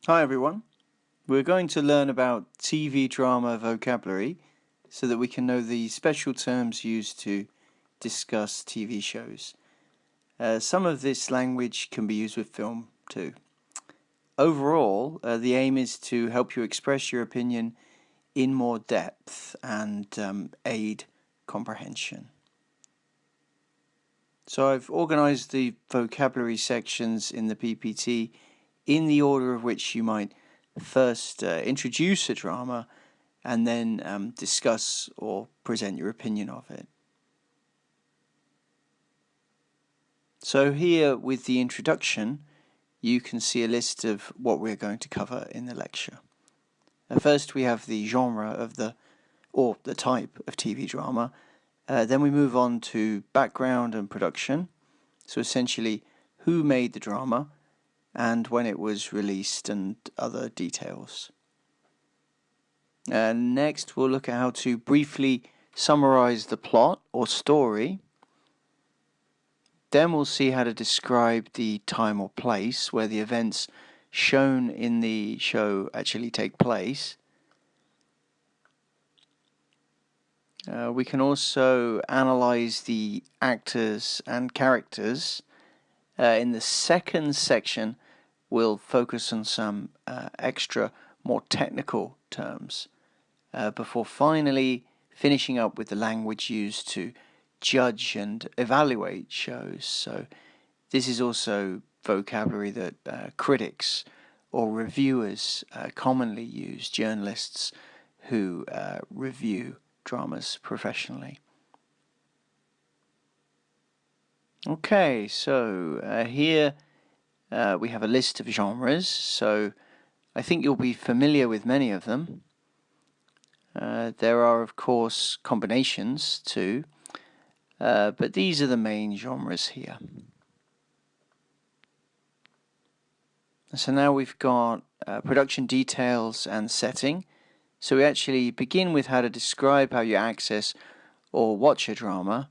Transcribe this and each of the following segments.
Hi everyone. We're going to learn about TV drama vocabulary so that we can know the special terms used to discuss TV shows. Some of this language can be used with film too. Overall, the aim is to help you express your opinion in more depth and aid comprehension. So I've organized the vocabulary sections in the PPT in the order of which you might first introduce a drama and then discuss or present your opinion of it. So here with the introduction, you can see a list of what we're going to cover in the lecture. First we have the genre of the type of TV drama. Then we move on to background and production. So essentially, who made the drama and when it was released and other details. Next, we'll look at how to briefly summarize the plot or story. Then we'll see how to describe the time or place where the events shown in the show actually take place. We can also analyze the actors and characters. In the second section, we'll focus on some extra, more technical terms before finally finishing up with the language used to judge and evaluate shows. So this is also vocabulary that critics or reviewers commonly use, journalists who review dramas professionally. Okay, so here we have a list of genres, so I think you'll be familiar with many of them. There are, of course, combinations too, but these are the main genres here. So now we've got production details and setting. So we actually begin with how to describe how you access or watch a drama.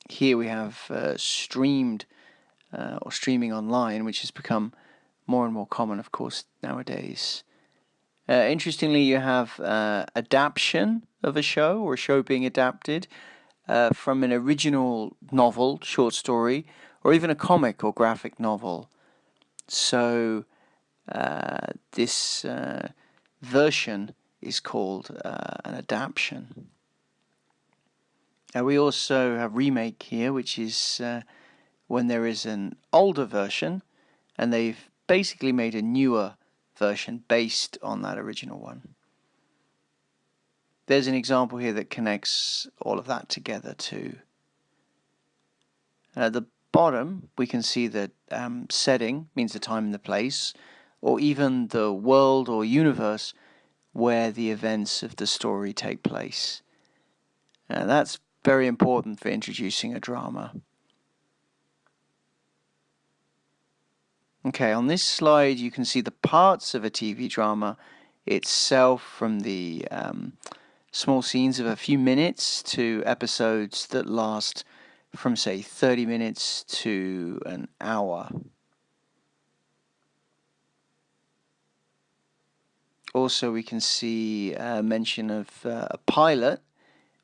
Here we have streamed or streaming online, which has become more and more common, of course, nowadays. Interestingly, you have adaptation of a show or a show being adapted from an original novel, short story, or even a comic or graphic novel. So this version is called an adaptation. We also have remake here, which is when there is an older version and they've basically made a newer version based on that original one. There's an example here that connects all of that together too. At the bottom, we can see that setting means the time and the place, or even the world or universe where the events of the story take place. That's very important for introducing a drama. Okay, on this slide you can see the parts of a TV drama itself, from the small scenes of a few minutes to episodes that last from, say, 30 minutes to an hour. Also, we can see mention of a pilot,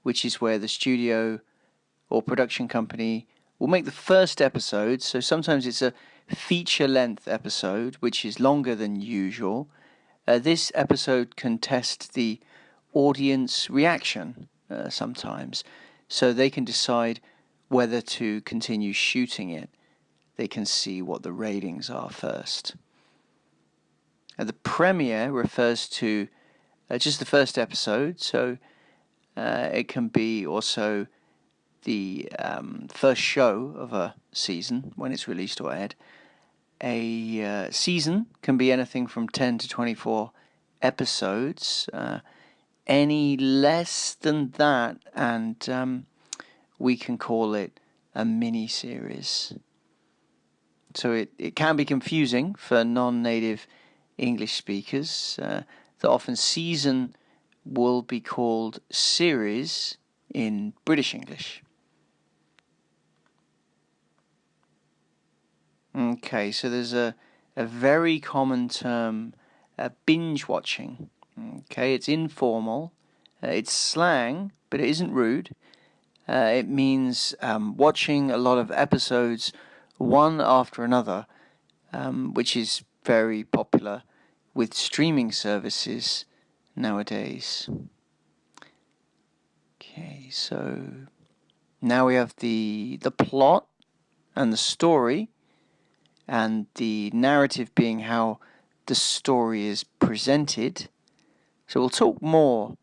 which is where the studio or production company will make the first episode. So sometimes it's a feature-length episode, which is longer than usual. This episode can test the audience reaction sometimes, so they can decide whether to continue shooting it. They can see what the ratings are first. The premiere refers to just the first episode, so it can be also the first show of a season when it's released or aired. A season can be anything from 10 to 24 episodes. Any less than that, and we can call it a mini-series. So it can be confusing for non-native English speakers. That often season will be called series in British English. Okay, so there's a very common term, binge watching. Okay, it's informal, it's slang, but it isn't rude. It means watching a lot of episodes one after another, which is very popular with streaming services nowadays. Okay, so now we have the plot and the story, and the narrative being how the story is presented. So we'll talk more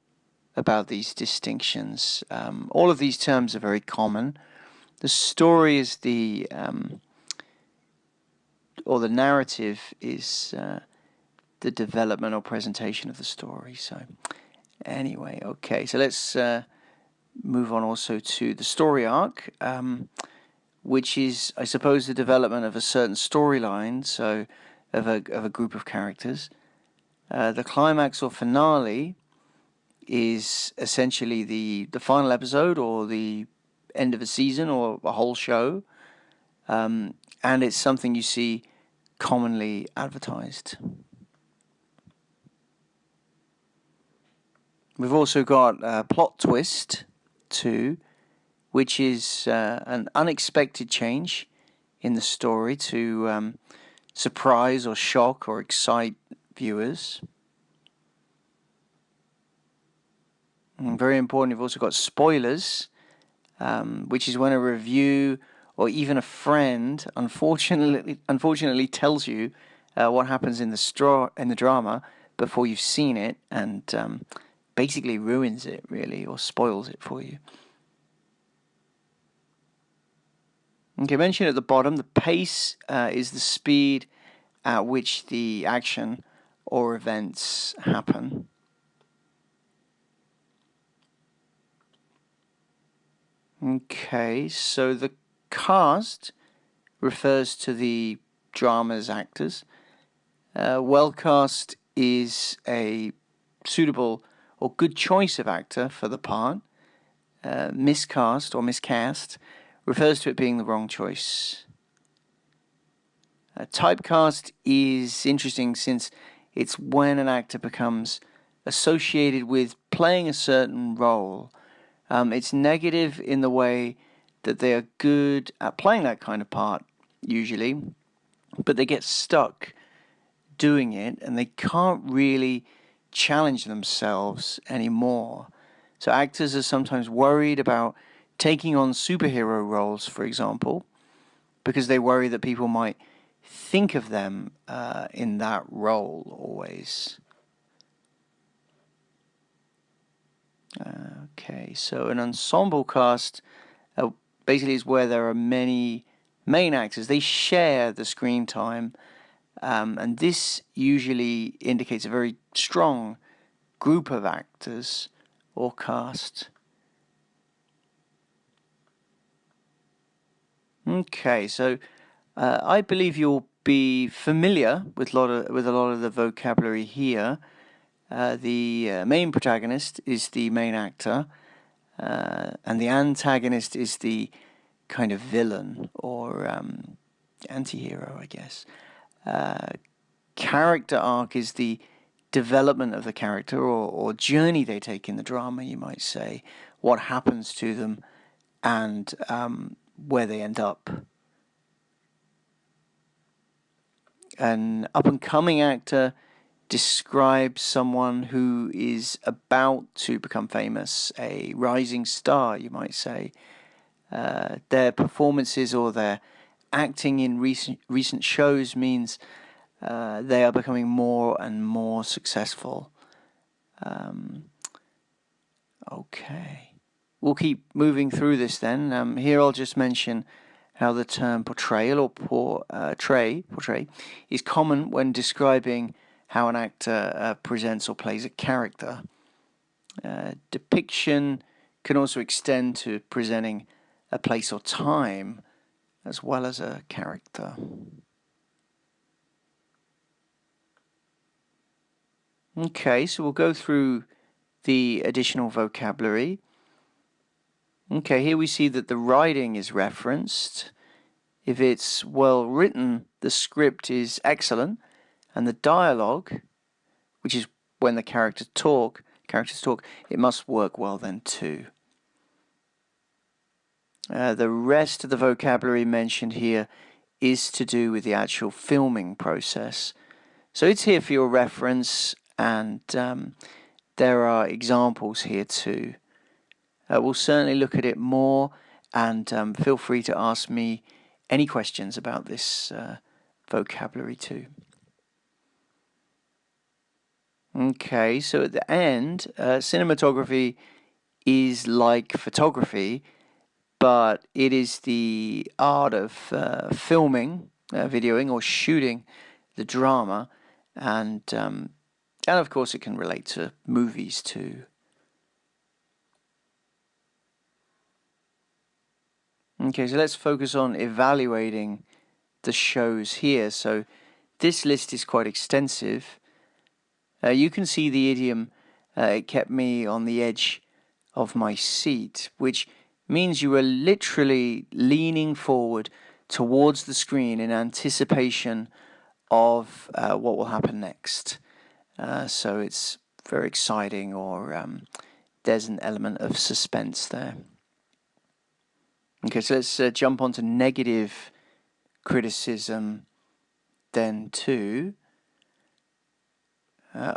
about these distinctions. All of these terms are very common. The story is or the narrative is the development or presentation of the story. So anyway, okay, so let's move on also to the story arc, which is, I suppose, the development of a certain storyline, so of a group of characters. The climax or finale is essentially the final episode or the end of a season or a whole show, and it's something you see commonly advertised. We've also got a plot twist too, which is an unexpected change in the story to surprise or shock or excite viewers. And very important, you've also got spoilers, which is when a review or even a friend unfortunately tells you what happens in the drama before you've seen it, and basically ruins it, really, or spoils it for you. Okay, mentioned at the bottom, the pace is the speed at which the action or events happen. Okay, so the cast refers to the drama's actors. Well cast is a suitable or good choice of actor for the part. Miscast or miscast refers to it being the wrong choice. Typecast is interesting since it's when an actor becomes associated with playing a certain role. It's negative in the way that they are good at playing that kind of part, usually, but they get stuck doing it and they can't really challenge themselves anymore. So actors are sometimes worried about taking on superhero roles, for example, because they worry that people might think of them in that role always. Okay, so an ensemble cast basically is where there are many main actors. They share the screen time, and this usually indicates a very strong group of actors or cast. Okay, so I believe you'll be familiar with a lot of the vocabulary here. The main protagonist is the main actor, and the antagonist is the kind of villain or anti-hero, I guess. Character arc is the development of the character or journey they take in the drama, you might say, what happens to them and where they end up. An up-and-coming actor describes someone who is about to become famous, a rising star, you might say. Their performances or their acting in recent shows means they are becoming more and more successful. Okay. We'll keep moving through this then. Here I'll just mention how the term portrayal or portray is common when describing how an actor presents or plays a character. Depiction can also extend to presenting a place or time as well as a character. Okay, so we'll go through the additional vocabulary. Okay, here we see that the writing is referenced If it's well written, the script is excellent, and the dialogue, which is when the characters talk, it must work well then too. The rest of the vocabulary mentioned here is to do with the actual filming process. So it's here for your reference, and there are examples here too. We'll certainly look at it more, and feel free to ask me any questions about this vocabulary too. Okay, so at the end, cinematography is like photography, but it is the art of filming, videoing, or shooting the drama, and of course it can relate to movies too. Okay, so let's focus on evaluating the shows here. So this list is quite extensive. You can see the idiom, it kept me on the edge of my seat, which means you are literally leaning forward towards the screen in anticipation of what will happen next. So it's very exciting, or there's an element of suspense there. Okay, so let's jump on to negative criticism then too.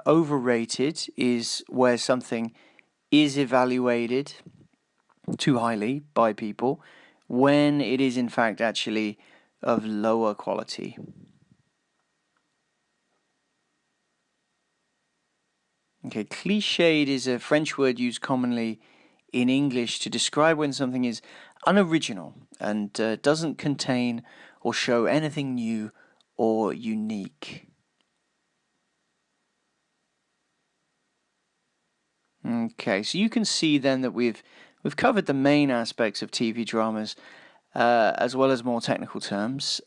Overrated is where something is evaluated too highly by people when it is in fact actually of lower quality. Okay, cliched is a French word used commonly in English to describe when something is unoriginal and doesn't contain or show anything new or unique. Okay, so you can see then that we've covered the main aspects of TV dramas, as well as more technical terms.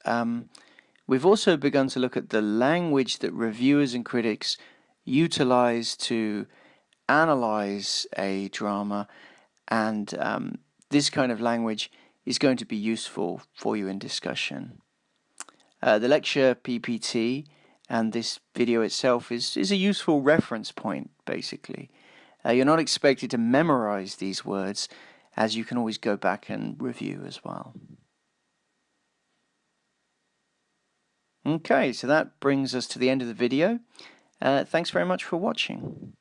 We've also begun to look at the language that reviewers and critics utilize to analyze a drama, and this kind of language is going to be useful for you in discussion. The lecture PPT and this video itself is a useful reference point, basically. You're not expected to memorize these words, as you can always go back and review as well. Okay, so that brings us to the end of the video. Thanks very much for watching.